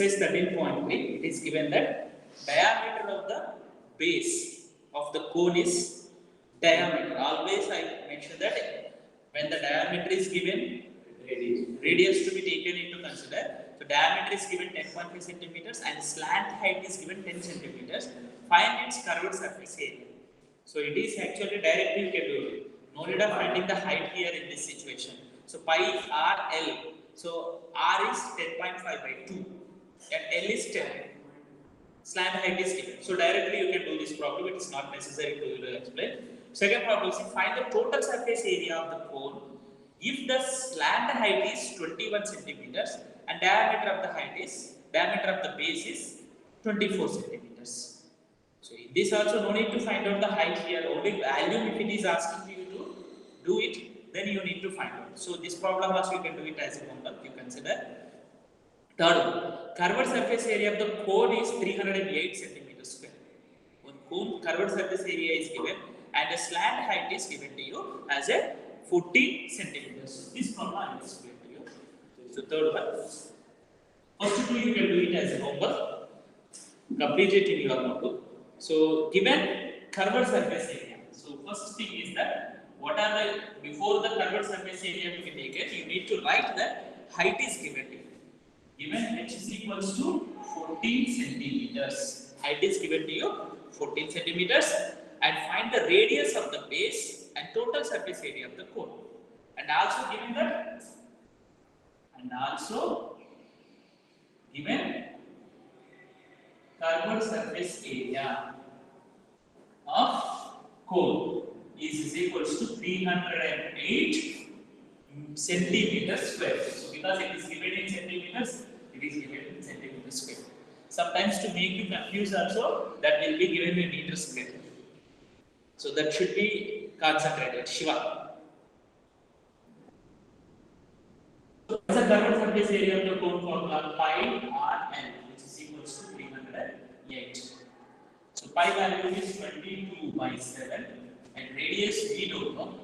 exercise 13.3, it is given that diameter of the base of the cone is diameter. Always I mention that when the diameter is given, radius to be taken into consider. So diameter is given 10.5 centimeters and slant height is given 10 centimeters. Find its curved surface area. So it is actually directly you can do it. No need of finding the height here in this situation. So pi r l. So r is 10.5 by 2 and l is 10. Slant height is given. So directly you can do this problem. It is not necessary to explain. Second problem is find the total surface area of the cone if the slant height is 21 centimeters and diameter of the base is 24 centimeters. So in this also no need to find out the height here. Only value if it is asking you to do it, then you need to find out. So this problem also you can do it as a homework. You consider. Third one, curved surface area of the cone is 308 centimeters square. One cone curved surface area is given and a slant height is given to you as a 14 centimeters. So this problem I will explain to you. So third one, first two you can do it as a homework. Complete it in your notebook. So given curved surface area. So first thing is that what are the before the curved surface area to be taken, you need to write that height is given to you. Given h is equals to 14 centimeters. Height is given to you 14 centimeters and find the radius of the base and total surface area of the cone. And also given curved surface area of cone is equals to 308 centimeters square. So because it is given in centimeters, it is given in centimeters square. Sometimes to make you confuse also, that will be given in meter square. So that should be concentrated. Shiva. So what's the curved surface area of the cone formula? Pi r l, which is equals to 308. So pi value is 22 by 7 and radius we don't know.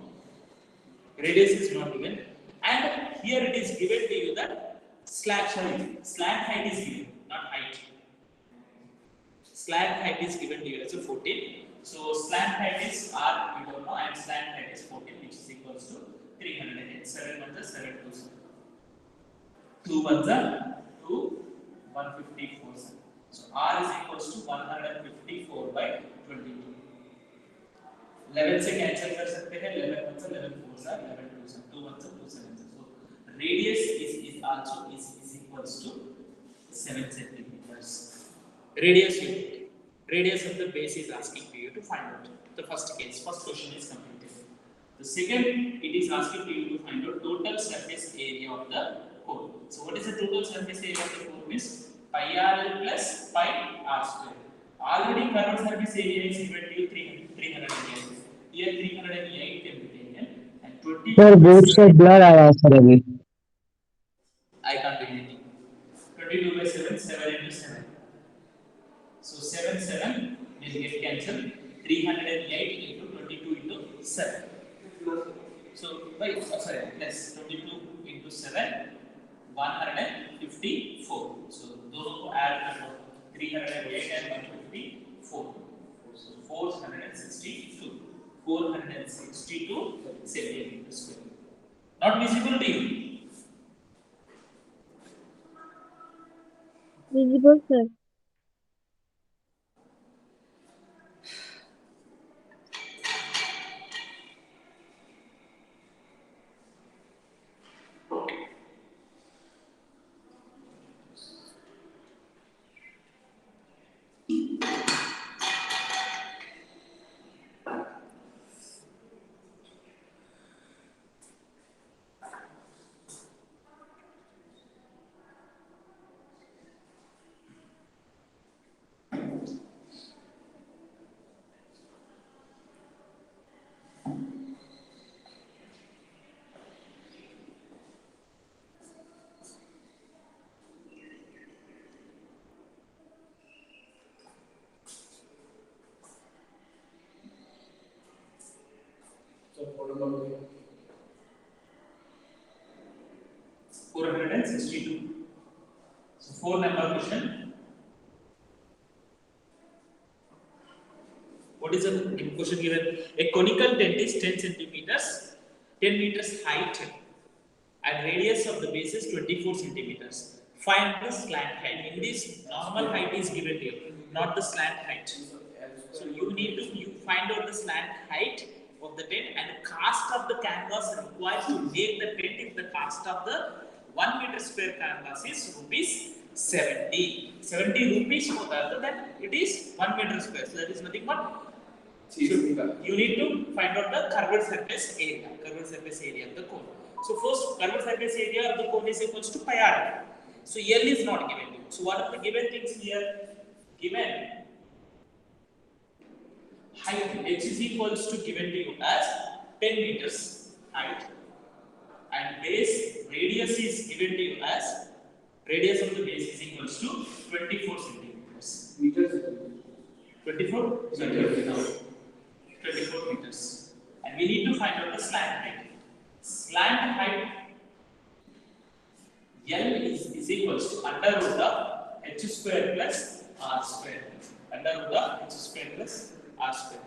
Radius is not given. And here it is given to you that slant height is given, not height. Slant height is given to you as a 14. So slant height is r, we don't know, and slant height is 14, which is equals to 308. 7 1 is 7 2 7. 2 1 is 2, 154. So r is equals to 154 by 22. 11 से cancel कर सकते हैं. 11 1 से 11 4 are 11 2 7. 2 1 से 2 7. So radius is also equals to 7 centimeters. Radius unit. Radius of the base is asking for you to find out. The first question is completed. The second, it is asking for you to find out total surface area of the cone. So what is the total surface area of the cone? Is pi r l plus pi r square. Already curved surface area is given to you 308. Here 308 can be taken and 20. Sir, board से blur आया sir अभी. I can't do anything. 22 by 7, 7 into 7. So 7 7 will get cancelled. 308 into 22 into 7. So wait, sorry, plus 22 into 7, 154. So दोनों को add करो. 308 and 154. So 462. 462 centimeters square. Not visible to you? Visible, sir. So 462. So 4 number question. What is the question given? A conical tent is 10 centimeters, 10 meters height, and radius of the base is 24 centimeters. Find the slant height. In this, normal height is given here, not the slant height. So you need to find out the slant height of the tent and the cost of the canvas required to make the tent. If the cost of the 1 meter square canvas is rupees 70 rupees होता है, तो then it is 1 meter square. So that is nothing but. So you need to find out the curved surface area of the cone. So first, curved surface area of the cone is equals to pi r. So L is not given to you. So what are the given things here? Given height h is equals to given to you as 10 meters height, and base radius is given to you as radius of the base is equals to 24 centimeters. meters 24 centimeters. 24 meters. And we need to find out the slant height. Slant height L is equals to under root of h square plus r square. Under root of h square plus r square.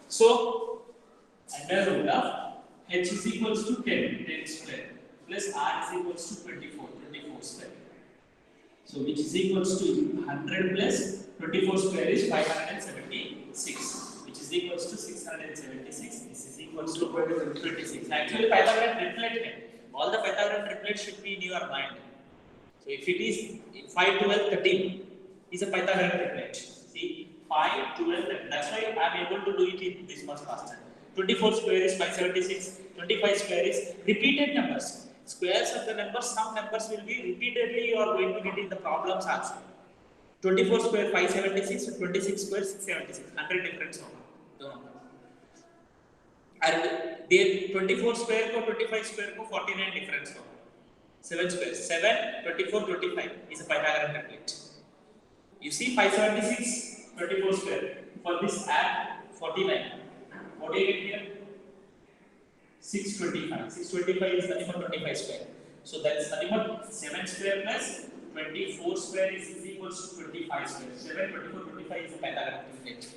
So, under root of h is equals to 10 square plus r is equals to 24 square. So, which is equals to 100 plus 24 square is 576, which is equals to 676. This is equals to 26. Actually, Pythagorean triplet, all the Pythagorean triplets should be in your mind. So, if it is 5, 12, 13 is a Pythagorean triplet. See, 5, 12, 13. That's why I am able to do it in this much faster. 24 square is 576, 25 square is repeated numbers. Squares of the numbers, some numbers will be repeatedly you are going to get in the problems also. 24 square 576, 26 square 676, 100 difference होगा दोनों. और दे 24 square को 25 square को 49 difference होगा. 7 square 7 24 25 is a Pythagorean triplet. You see 576 24 square for this add 49. What do you get here? 625. 625 is nothing but 25 square. So that is nothing but 7 square plus 24 square is equals to 25 square. 7, 24, 25 is a Pythagorean triplet.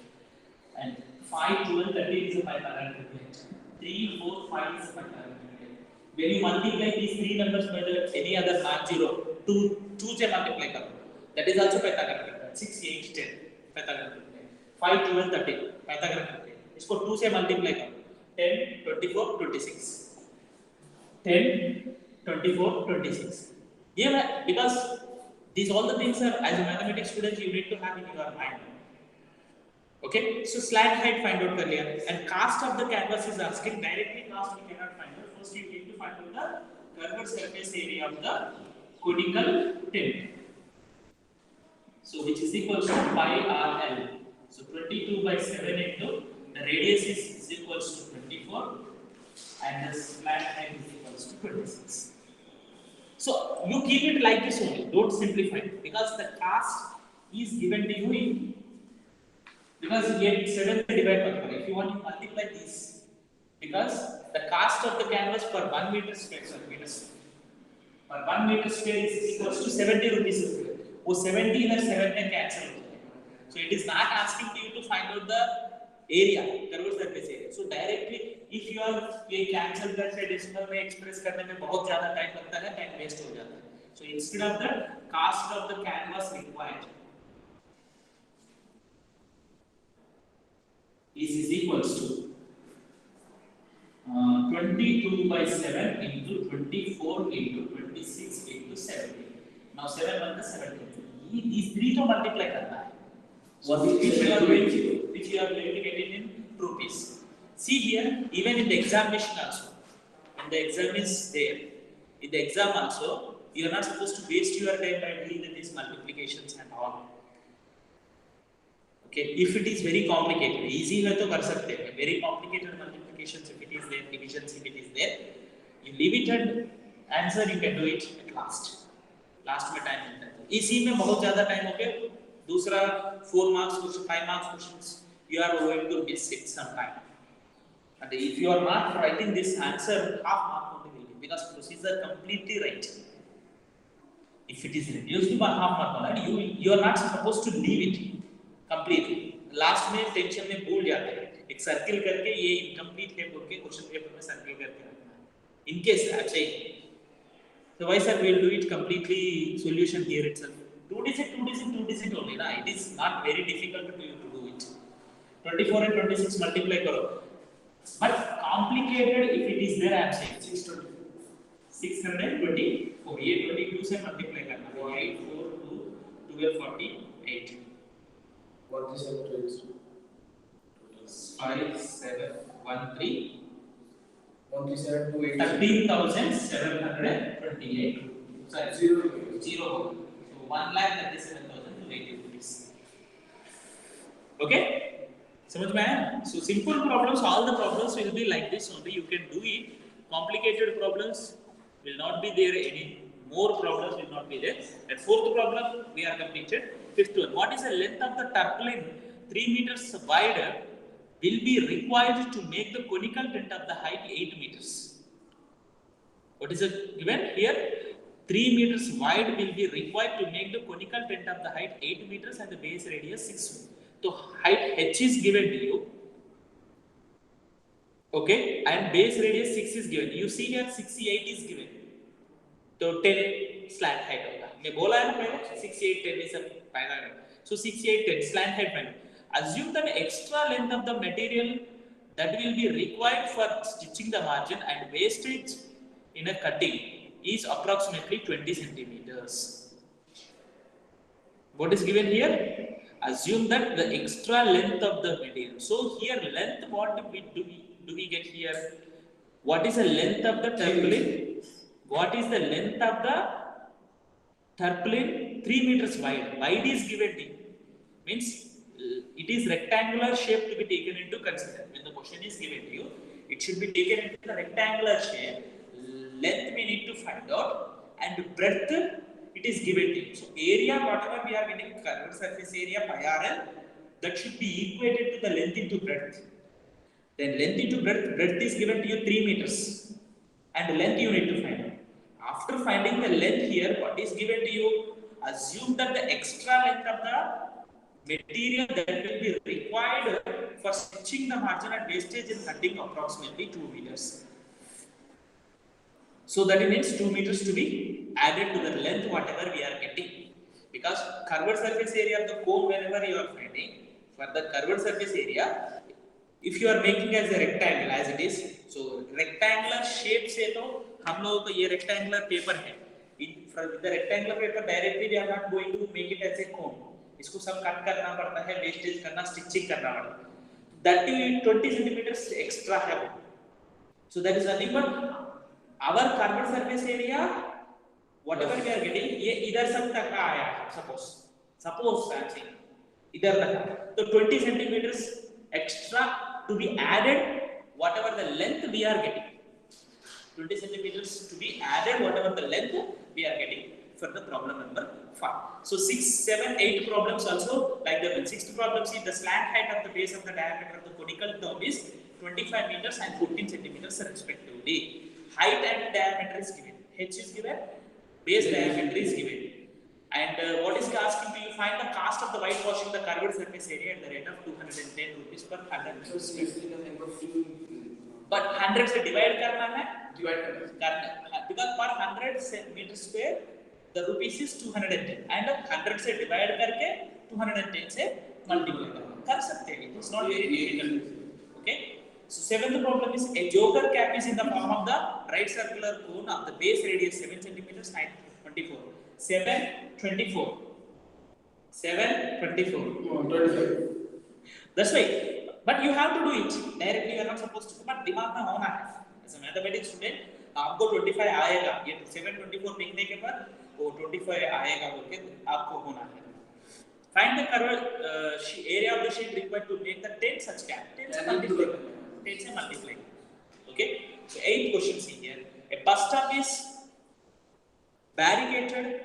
And 5, 12, 13 is a Pythagorean triplet. 3, 4, 5 is a Pythagorean triplet. When you multiply these three numbers by the any other non-zero, 2 से multiply करो. That is also Pythagorean triplet. 6, 8, 10 Pythagorean triplet. 5, 12, 13 Pythagorean triplet. इसको 2 से multiply करो. 10, 24, 26. 10, 24, 26. Yeah, because these all the things are, as a mathematics student, you need to have in your mind. Okay, so slant height find out कर लिया, and cast of the canvas is asking. Directly cast we cannot find out. First you need to find out the curved surface area of the conical tent. So which is equals to pi r l. So 22 by 7 into the radius is equals to 24 and the slant height is equals to 26. So you keep it like this only, don't simplify it, because the cast is given to you in, because here 7 divide by 4. If you want to multiply this, because the cost of the canvas per 1 meter square, per 1 meter square is equals to 70 rupees square. वो 70 इधर 7 में cancel हो जाएगा. So it is not asking you to find out the area, curved surface area. So directly, if you are ये cancel करके decimal में express करने में बहुत ज़्यादा time लगता है, time waste हो जाता है. So instead of the cost of the canvas required is equals to 22 by 7 into 24 into 26 into 70. Now 7 1 is 70. These three to multiply करना है. Which you are going to get it in rupees. See here, even in the examination also, when the exam is there, in the exam also, you are not supposed to waste your time by doing these multiplications and all. Okay, if it is very complicated, easy है तो कर सकते हैं. Very complicated multiplications, if it is there, divisions if it is there, you leave it and answer you can do it at last. Last में time मिलता है. इसी में बहुत ज़्यादा time हो गया. दूसरा 4 marks question, 5 marks questions, you are going to miss it sometime. And if you are not writing this answer, half mark only will because procedure completely right. If it is reduced by half mark, you are not supposed to leave it completely. Last में tension में भूल जाते हैं, एक circle करके ये incomplete है बोल के क्वेश्चन पेपर में सर्किल करके रखना है इन केस अच्छा ही. So why sir we will do it completely solution here itself. 2 digit only na. It is not very difficult to do it. 24 and 26 multiply karo. But complicated if it is there I am saying 624. ये 22 से multiply करना. 8 4 2 12 48. 5 7 1 3 13,728. Sorry, zero. So 1,37,280 rupees. Okay? समझ में आया? So simple problems, all the problems will be like this only. You can do it. Complicated problems will not be there. Any more problems will not be there. And fourth problem we are completed. Fifth one. What is the length of the tarpaulin? 3 meters wider will be required to make the conical tent of the height 8 meters. What is it given here? 3 meters wide will be required to make the conical tent of the height 8 meters and the base radius 6. So height h is given to you. Okay, and base radius 6 is given. You see here 68 is given. So 10 slant height होगा. मैं बोला है ना पहले 68 10 is a final. So 68 10 slant height final. Assume that extra length of the material that will be required for stitching the margin and wastage in a cutting is approximately 20 centimeters. What is given here? Assume that the extra length of the material. So here length, what do we get here? What is the length of the tarpaulin? What is the length of the tarpaulin? 3 meters wide. Wide is given to you. Means it is rectangular shape to be taken into consideration. When the question is given to you, it should be taken into the rectangular shape. Length we need to find out, and breadth it is given to you. So area, whatever we are getting, curved surface area pi rl, that should be equated to the length into breadth. Then length into breadth is given to you 3 meters, and length you need to find out. After finding the length here, what is given to you? Assume that the extra length of the material that will be required for stitching the margin and wastage in cutting approximately 2 meters. So that means 2 meters to be added to the length whatever we are getting. Because curved surface area of the cone whenever you are finding, for the curved surface area, if you are making as a rectangle as it is, so rectangular shape से तो हम लोगों को ये rectangular paper है. With the rectangular paper directly we are not going to make it as a cone. इसको सब cut करना पड़ता है, वेस्टेज करना, स्टिचिंग करना पड़ता है. That 20 centimeters extra है. So that is nothing but our curved surface area, whatever we are getting, ये इधर सब तक का आया. Suppose I am saying इधर तक. तो 20 centimeters extra to be added, whatever the length we are getting. 20 centimeters to be added, whatever the length we are getting. For the problem number 5. So 6, 7, 8 problems also like the 6th problem. See the slant height of the base of the diameter of the conical dome is 25 meters and 14 centimeters respectively. Height and diameter is given. H is given. Base diameter is given. And what is asking to you? Find the cost of the whitewashing the curved surface area at the rate of 210 rupees per 100 meters. But 100 से divide करना है. Because per 100 meter square the rupees is 210 and 100 से divide करके 210 से multiply कर सकते हैं. It is not very difficult. Okay. So 7th problem is a joker cap is in the form of the right circular cone of the base radius 7 centimeters, height 24. 7 24. 7 24. 25. That's right. But you have to do it directly. You are not supposed to. But दिमाग में होना है. As a mathematics student, आपको 25 आएगा. ये 7 24 लिखने के बाद वो 25 आएगा बोल के आपको होना है. Find the curved area of the sheet required to make the 10 such cap. 10 से multiply. Okay. So 8th question see here. A bus stop is barricaded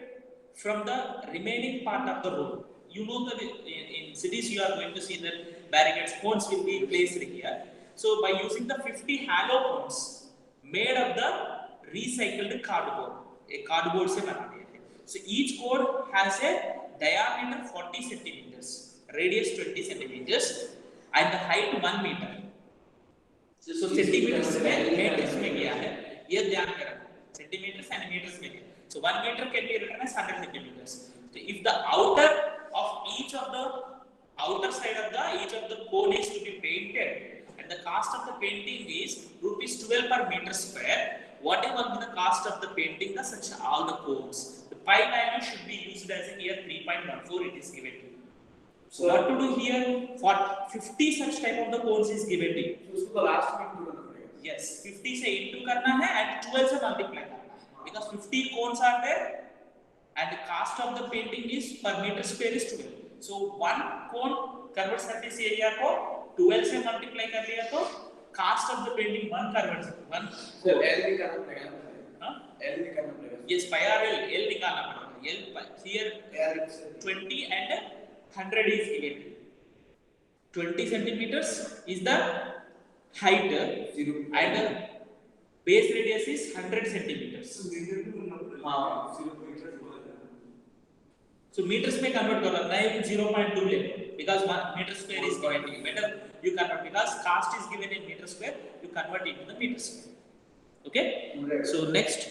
from the remaining part of the road. You know that in cities you are going to see that barricades, cones will be placed here. So by using the 50 hollow cones made of the recycled cardboard. A cardboard से बना दिया है. So each cone has a diameter 40 centimeters, radius 20 centimeters, and the height 1 meter. So centimeters में meters में गया है. ये ध्यान में रखो. Centimeters and meters में गया. So 1 meter can be written as 100 centimeters. So if the outer of each of the outer side of the each of the cone is to be painted, and the cost of the painting is rupees 12 per meter square. What will be the cost of the painting the such all the cones? The pi value should be used as in here 3.14. It is given to you. So what to do here? For 50 such type of the cones is given to you. तो उसको last में into करना पड़ेगा. Yes, 50 से into करना है and 12 से multiply करना है. Because 50 cones are there, and the cost of the painting is per meter square is 12. So one cone convert surface area को 12 से multiply कर लिया तो cost of the painting one convert one. Sir L निकालना पड़ेगा. हाँ? L निकालना पड़ेगा. Yes, pi r L निकालना पड़ेगा. L here 20 and 100 is given. 20 centimeters is the height and the base radius is 100 centimeters. So meters में convert कर रहा है 0.2 ले because 1 meter square is given to you. Better you convert because cost is given in meter square, you convert it to the meter square. Okay? So next,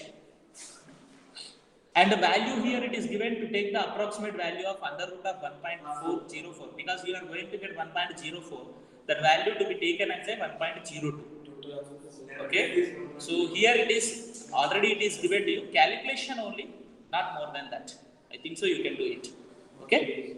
and the value here it is given to take the approximate value of under root of 1.404 because you are going to get 1.04. That value to be taken as a 1.02. Okay? So here it is already it is given to you calculation only, not more than that. I think so you can do it. Okay?